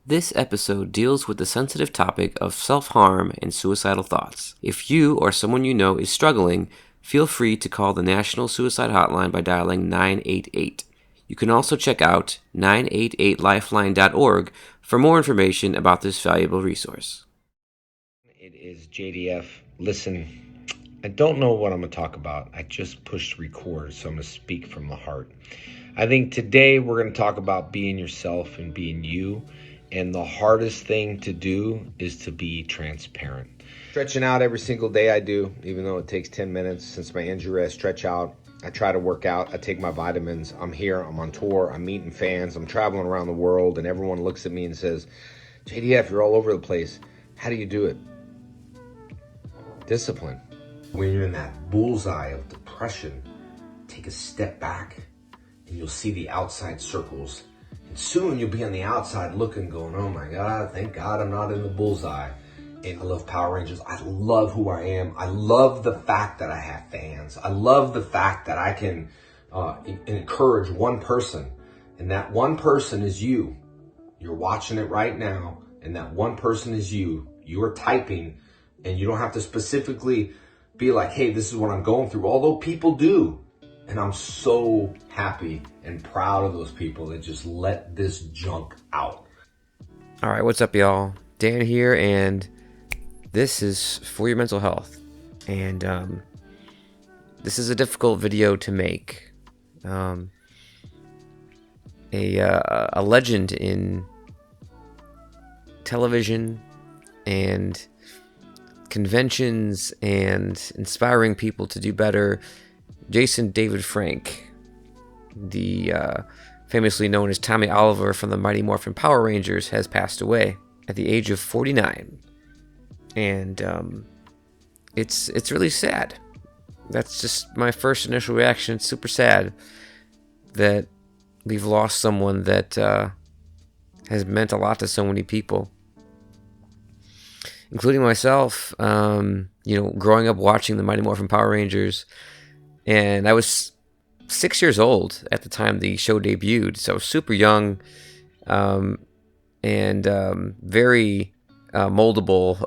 This episode deals with the sensitive topic of self-harm and suicidal thoughts. If you or someone you know is struggling, feel free to call the National Suicide Hotline by dialing 988. You can also check out 988lifeline.org for more information about this valuable resource. It is JDF. Listen, I don't know what I'm going to talk about. I just pushed record, so I'm going to speak from the heart. I think today we're going to talk about being yourself and being you. And the hardest thing to do is to be transparent. Stretching out every single day I do, even though it takes 10 minutes since my injury. I stretch out. I try to work out. I take my vitamins. I'm here. I'm on tour. I'm meeting fans. I'm traveling around the world. And everyone looks at me and says, JDF, you're all over the place. How do you do it? Discipline. When you're in that bullseye of depression, take a step back and you'll see the outside circles. And soon you'll be on the outside looking, going, oh my God, thank God I'm not in the bullseye. And I love Power Rangers. I love who I am. I love the fact that I have fans. I love the fact that I can encourage one person. And that one person is you. You're watching it right now. And that one person is you. You are typing. And you don't have to specifically be like, hey, this is what I'm going through. Although people do. And I'm so happy and proud of those people that just let this junk out. All right, what's up, y'all? Dan here, and this is for your mental health. And this is a difficult video to make. A legend in television and conventions and inspiring people to do better, Jason David Frank, the famously known as Tommy Oliver from the Mighty Morphin Power Rangers, has passed away at the age of 49. And it's really sad. That's just my first initial reaction. It's super sad that we've lost someone that has meant a lot to so many people, including myself. Growing up watching the Mighty Morphin Power Rangers. And I was 6 years old at the time the show debuted, so I was super young, and very moldable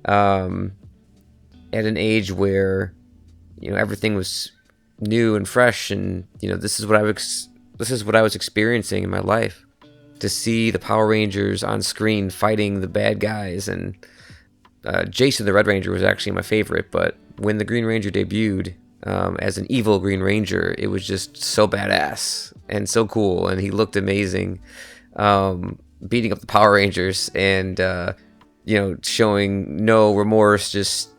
at an age where everything was new and fresh, and this is what I was experiencing in my life. To see the Power Rangers on screen fighting the bad guys, and Jason the Red Ranger was actually my favorite, but when the Green Ranger debuted as an evil Green Ranger, it was just so badass and so cool, and he looked amazing, beating up the Power Rangers and showing no remorse, just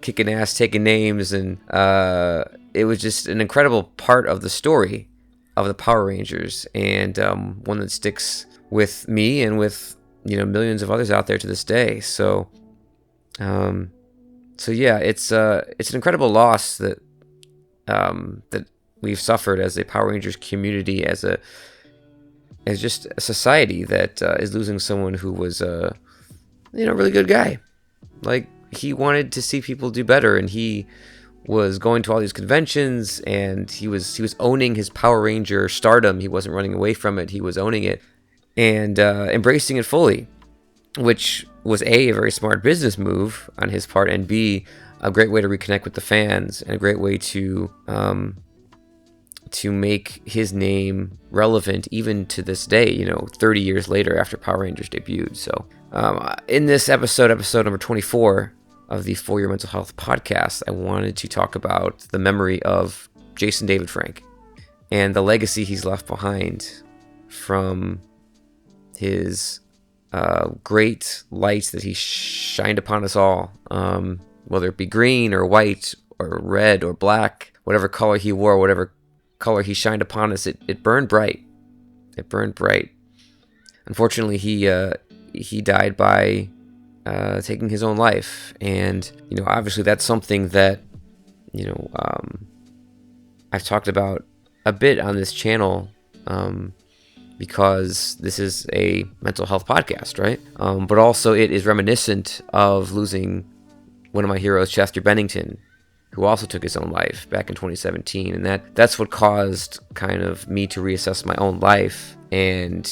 kicking ass, taking names, and it was just an incredible part of the story of the Power Rangers, and one that sticks with me and with millions of others out there to this day. So yeah, it's an incredible loss that we've suffered as a Power Rangers community, as just a society that is losing someone who was a really good guy. Like, he wanted to see people do better, and he was going to all these conventions, and he was owning his Power Ranger stardom. He wasn't running away from it. He was owning it and embracing it fully, which was a very smart business move on his part, and B, a great way to reconnect with the fans, and a great way to make his name relevant even to this day, 30 years later after Power Rangers debuted. So in this episode number 24 of the For Your Mental Health podcast, I wanted to talk about the memory of Jason David Frank and the legacy he's left behind from his great light that he shined upon us all, whether it be green or white or red or black, whatever color he wore, whatever color he shined upon us, it burned bright. It burned bright. Unfortunately, he died by taking his own life, and obviously that's something that I've talked about a bit on this channel, because this is a mental health podcast, right? But also it is reminiscent of losing one of my heroes, Chester Bennington, who also took his own life back in 2017. And that's what caused kind of me to reassess my own life and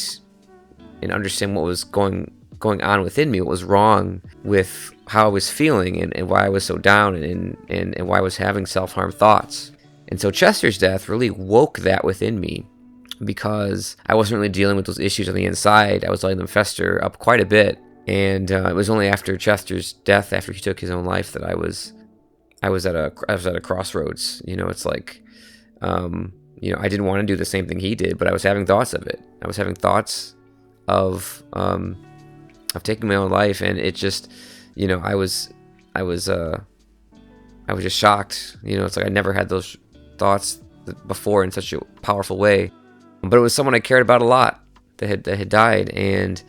and understand what was going on within me, what was wrong with how I was feeling, and why I was so down, and why I was having self-harm thoughts. And so Chester's death really woke that within me, because I wasn't really dealing with those issues on the inside. I was letting them fester up quite a bit. And it was only after Chester's death, after he took his own life, that I was at a crossroads. It's like, I didn't want to do the same thing he did, but I was having thoughts of it. I was having thoughts of taking my own life, and it just, I was just shocked. It's like I never had those thoughts before in such a powerful way. But it was someone I cared about a lot that had died, and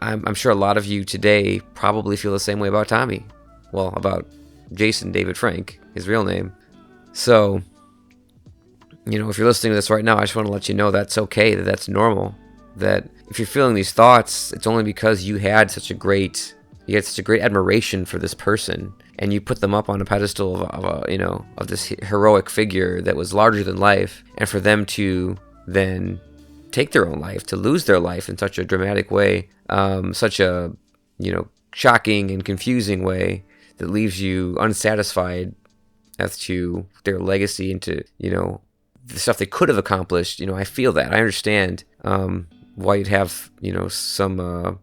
I'm sure a lot of you today probably feel the same way about Tommy. Well, about Jason David Frank, his real name. So, if you're listening to this right now, I just want to let you know that's okay, that's normal. That if you're feeling these thoughts, it's only because you had such a great admiration for this person, and you put them up on a pedestal of this heroic figure that was larger than life, and for them to then take their own life, to lose their life in such a dramatic way, such a shocking and confusing way, that leaves you unsatisfied as to their legacy and to the stuff they could have accomplished. I feel that. I understand why you'd have some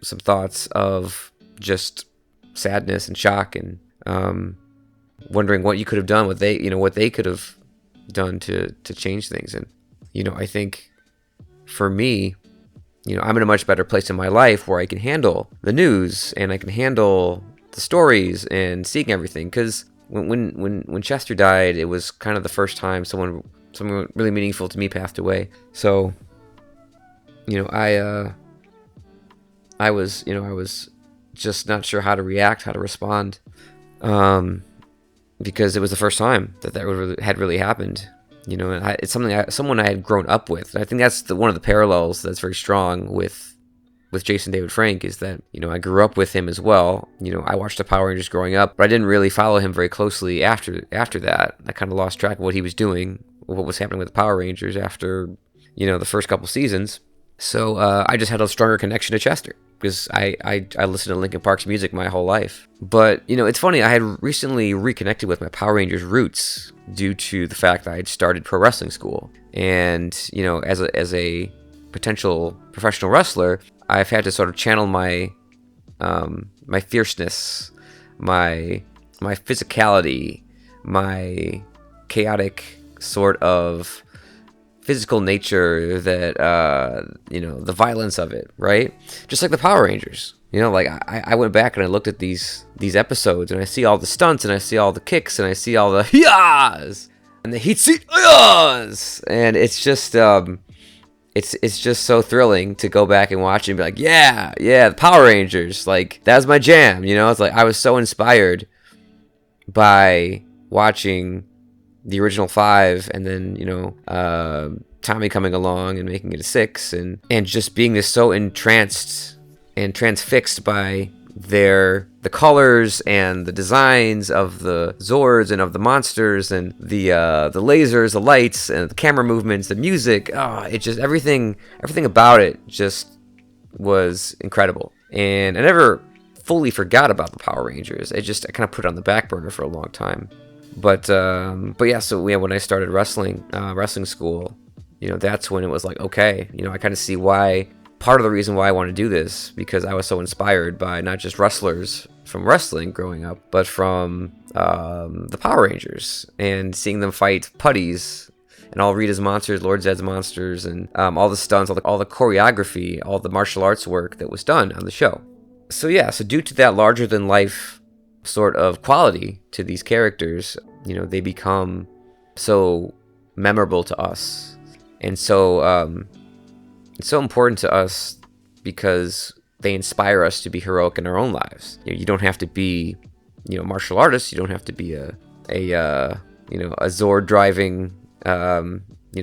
thoughts of just sadness and shock, and wondering what you could have done, what they could have done to change things. And I think for me, I'm in a much better place in my life where I can handle the news, and I can handle the stories and seeing everything. Because when Chester died, it was kind of the first time someone really meaningful to me passed away. So I was just not sure how to react, how to respond, because it was the first time that had really happened. And it's someone I had grown up with. And I think that's one of the parallels that's very strong with Jason David Frank, is that I grew up with him as well. I watched the Power Rangers growing up, but I didn't really follow him very closely after that. I kind of lost track of what he was doing, what was happening with the Power Rangers after the first couple seasons. So I just had a stronger connection to Chester, because I listened to Linkin Park's music my whole life. But it's funny, I had recently reconnected with my Power Rangers roots due to the fact that I had started pro wrestling school. And as a potential professional wrestler, I've had to sort of channel my my fierceness, my physicality, my chaotic sort of physical nature, that the violence of it, right? Just like the Power Rangers. Like I went back and I looked at these episodes, and I see all the stunts, and I see all the kicks, and I see all the yas and the heat seat yas, and it's just it's just so thrilling to go back and watch it and be like, yeah, the Power Rangers, like that was my jam. It's like I was so inspired by watching the original 5, and then Tommy coming along and making it a 6, and just being this so entranced and transfixed by the colors and the designs of the Zords and of the monsters, and the lasers, the lights, and the camera movements, the music. It just everything about it just was incredible. And I never fully forgot about the Power Rangers. I kind of put it on the back burner for a long time. But yeah, so yeah, when I started wrestling school, that's when it was like, okay, I kind of see why, part of the reason why I want to do this, because I was so inspired by not just wrestlers from wrestling growing up, but from the Power Rangers, and seeing them fight putties, and all Rita's monsters, Lord Zed's monsters, and all the stunts, all the choreography, all the martial arts work that was done on the show. So yeah, so due to that larger than life sort of quality to these characters, they become so memorable to us, and so it's so important to us because they inspire us to be heroic in our own lives. You don't have to be martial artists. You don't have to be a Zord driving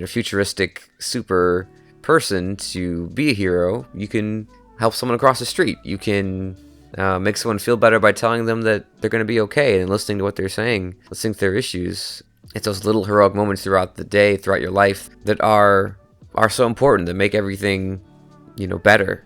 futuristic super person to be a hero. You can help someone across the street. You can make someone feel better by telling them that they're going to be okay, and listening to what they're saying, listening to their issues. It's those little heroic moments throughout the day, throughout your life, that are so important, that make everything better,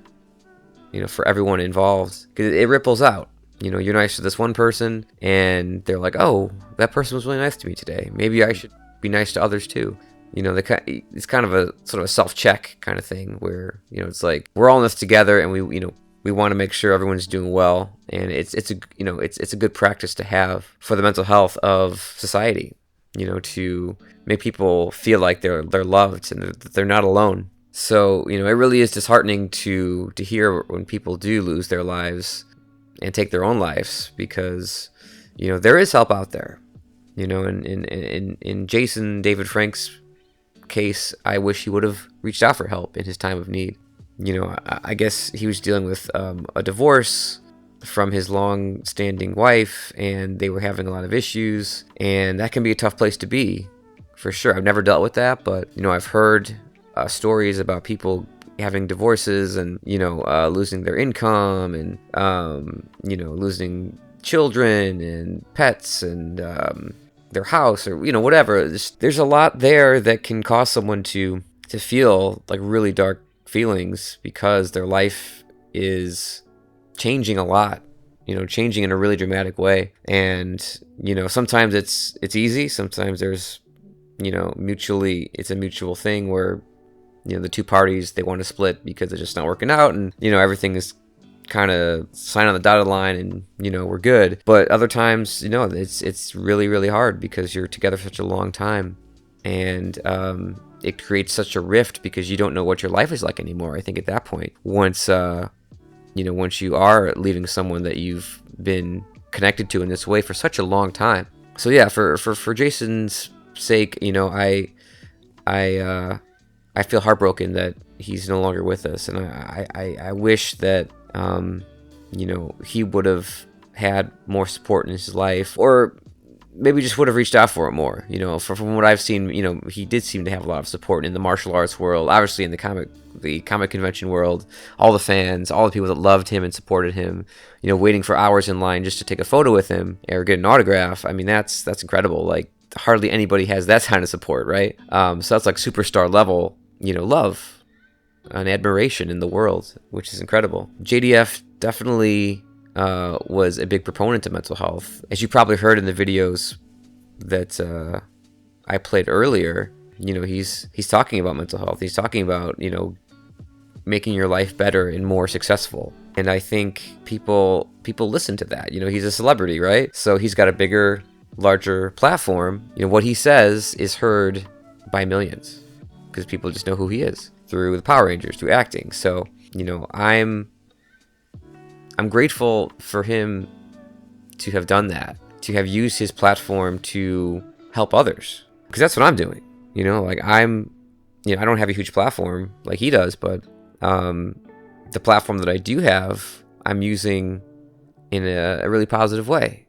for everyone involved. Because it ripples out. You're nice to this one person, and they're like, oh, that person was really nice to me today. Maybe I should be nice to others too. It's kind of a sort of a self-check kind of thing where, it's like we're all in this together, and we want to make sure everyone's doing well, and it's a good practice to have for the mental health of society. To make people feel like they're loved and that they're not alone. So it really is disheartening to hear when people do lose their lives and take their own lives, because there is help out there. In Jason David Frank's case, I wish he would have reached out for help in his time of need. I guess he was dealing with a divorce from his long-standing wife, and they were having a lot of issues, and that can be a tough place to be, for sure. I've never dealt with that, but I've heard stories about people having divorces and losing their income and losing children and pets and their house, or whatever. There's a lot there that can cause someone to feel like really dark feelings, because their life is changing a lot, changing in a really dramatic way. And sometimes it's easy, sometimes there's it's a mutual thing where the two parties, they want to split because it's just not working out, and everything is kind of sign on the dotted line, and we're good. But other times, it's really, really hard because you're together for such a long time, and it creates such a rift because you don't know what your life is like anymore. I think at that point, once you are leaving someone that you've been connected to in this way for such a long time. So yeah, for Jason's sake, I feel heartbroken that he's no longer with us, and I wish that he would have had more support in his life, or maybe just would have reached out for it more. From what I've seen, he did seem to have a lot of support in the martial arts world, obviously in the comic convention world. All the fans, all the people that loved him and supported him, waiting for hours in line just to take a photo with him or get an autograph. I mean, that's incredible. Like, hardly anybody has that kind of support, right? So that's like superstar level, love and admiration in the world, which is incredible. JDF definitely was a big proponent of mental health. As you probably heard in the videos that I played earlier, he's talking about mental health. He's talking about, making your life better and more successful. And I think people listen to that. He's a celebrity, right? So he's got a bigger, larger platform. What he says is heard by millions because people just know who he is through the Power Rangers, through acting. So, I'm grateful for him to have done that, to have used his platform to help others, because that's what I'm doing. Like I don't have a huge platform like he does, but the platform that I do have, I'm using in a really positive way,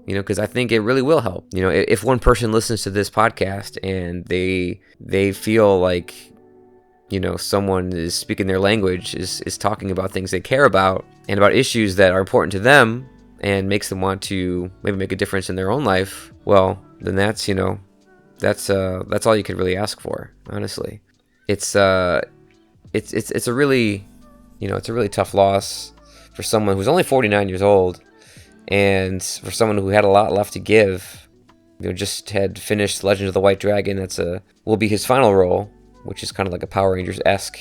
because I think it really will help. If one person listens to this podcast and they feel like, someone is speaking their language, is talking about things they care about and about issues that are important to them and makes them want to maybe make a difference in their own life, well, then that's all you could really ask for, honestly. It's a really, it's a really tough loss for someone who's only 49 years old, and for someone who had a lot left to give. Just had finished Legend of the White Dragon. Will be his final role, which is kind of like a Power Rangers-esque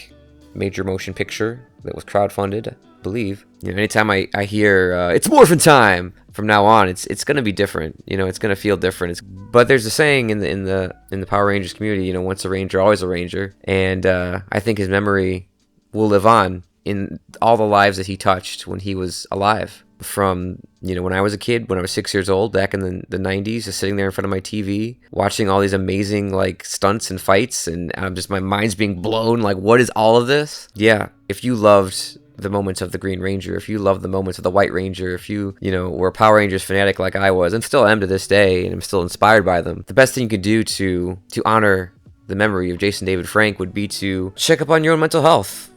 major motion picture that was crowdfunded, I believe. Anytime I hear it's morphin' time from now on, it's going to be different. It's going to feel different. But there's a saying in the Power Rangers community, once a Ranger, always a Ranger. And I think his memory will live on in all the lives that he touched when he was alive. From, when I was a kid, when I was 6 years old, back in the 90s, just sitting there in front of my TV, watching all these amazing, like, stunts and fights, and my mind's being blown, like, what is all of this? Yeah, if you loved the moments of the Green Ranger, if you loved the moments of the White Ranger, if you, were a Power Rangers fanatic like I was, and still am to this day, and I'm still inspired by them, the best thing you could do to honor the memory of Jason David Frank would be to check up on your own mental health,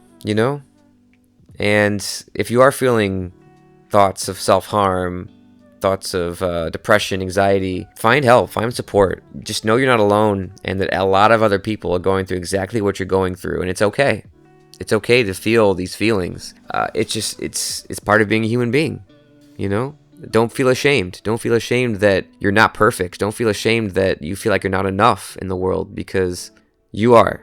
And if you are feeling thoughts of self-harm, thoughts of depression, anxiety, find help, find support. Just know you're not alone, and that a lot of other people are going through exactly what you're going through, and it's okay. It's okay to feel these feelings. It's part of being a human being, you know? Don't feel ashamed. Don't feel ashamed that you're not perfect. Don't feel ashamed that you feel like you're not enough in the world, because you are.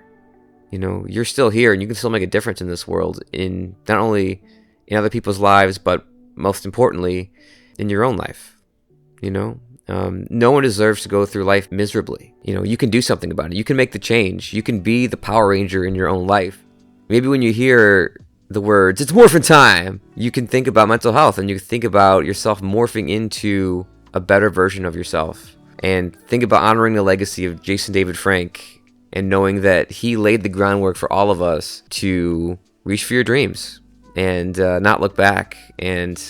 You know, you're still here and you can still make a difference in this world, in not only in other people's lives, but most importantly, in your own life. You know, no one deserves to go through life miserably. You know, you can do something about it. You can make the change. You can be the Power Ranger in your own life. Maybe when you hear the words, "It's morphin' time," you can think about mental health, and you think about yourself morphing into a better version of yourself. And think about honoring the legacy of Jason David Frank, and knowing that he laid the groundwork for all of us to reach for your dreams and not look back, and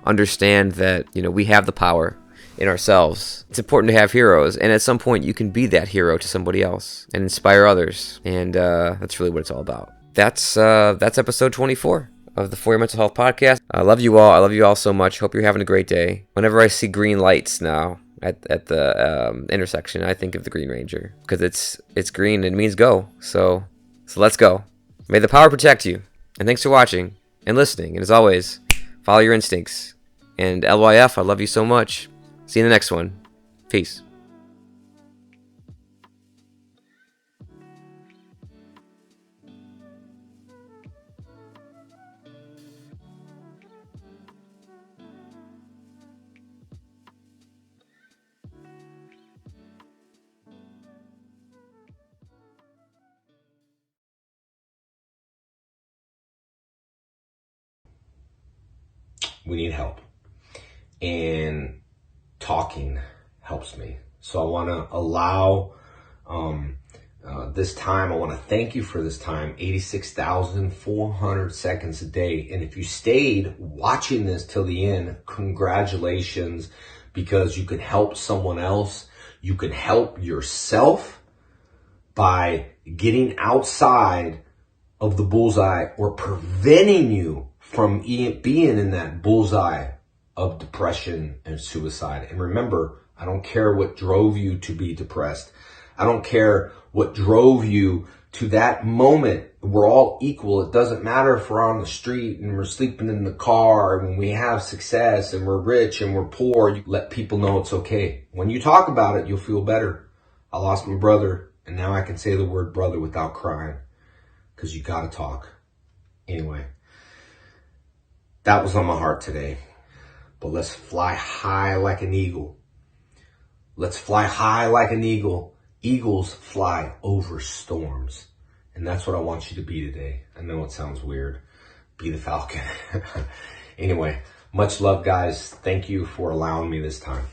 understand that, you know, we have the power in ourselves. It's important to have heroes, and at some point you can be that hero to somebody else and inspire others, and that's really what it's all about. That's episode 24 of the For Your Mental Health podcast. I love you all. I love you all so much. Hope you're having a great day. Whenever I see green lights now at the intersection, I think of the Green Ranger, because it's green and it means go. So let's go. May the power protect you. And thanks for watching and listening. And as always, follow your instincts. And LYF, I love you so much. See you in the next one. Peace. We need help. And talking helps me. So I want to allow this time. I want to thank you for this time, 86,400 seconds a day. And if you stayed watching this till the end, congratulations, because you can help someone else. You can help yourself by getting outside of the bullseye, or preventing you from being in that bullseye of depression and suicide. And remember, I don't care what drove you to be depressed. I don't care what drove you to that moment. We're all equal. It doesn't matter if we're on the street and we're sleeping in the car, and when we have success and we're rich and we're poor. You let people know it's okay. When you talk about it, you'll feel better. I lost my brother, and now I can say the word brother without crying, because you got to talk. Anyway, that was on my heart today. But let's fly high like an eagle. Let's fly high like an eagle. Eagles fly over storms. And that's what I want you to be today. I know it sounds weird. Be the Falcon. Anyway, much love, guys. Thank you for allowing me this time.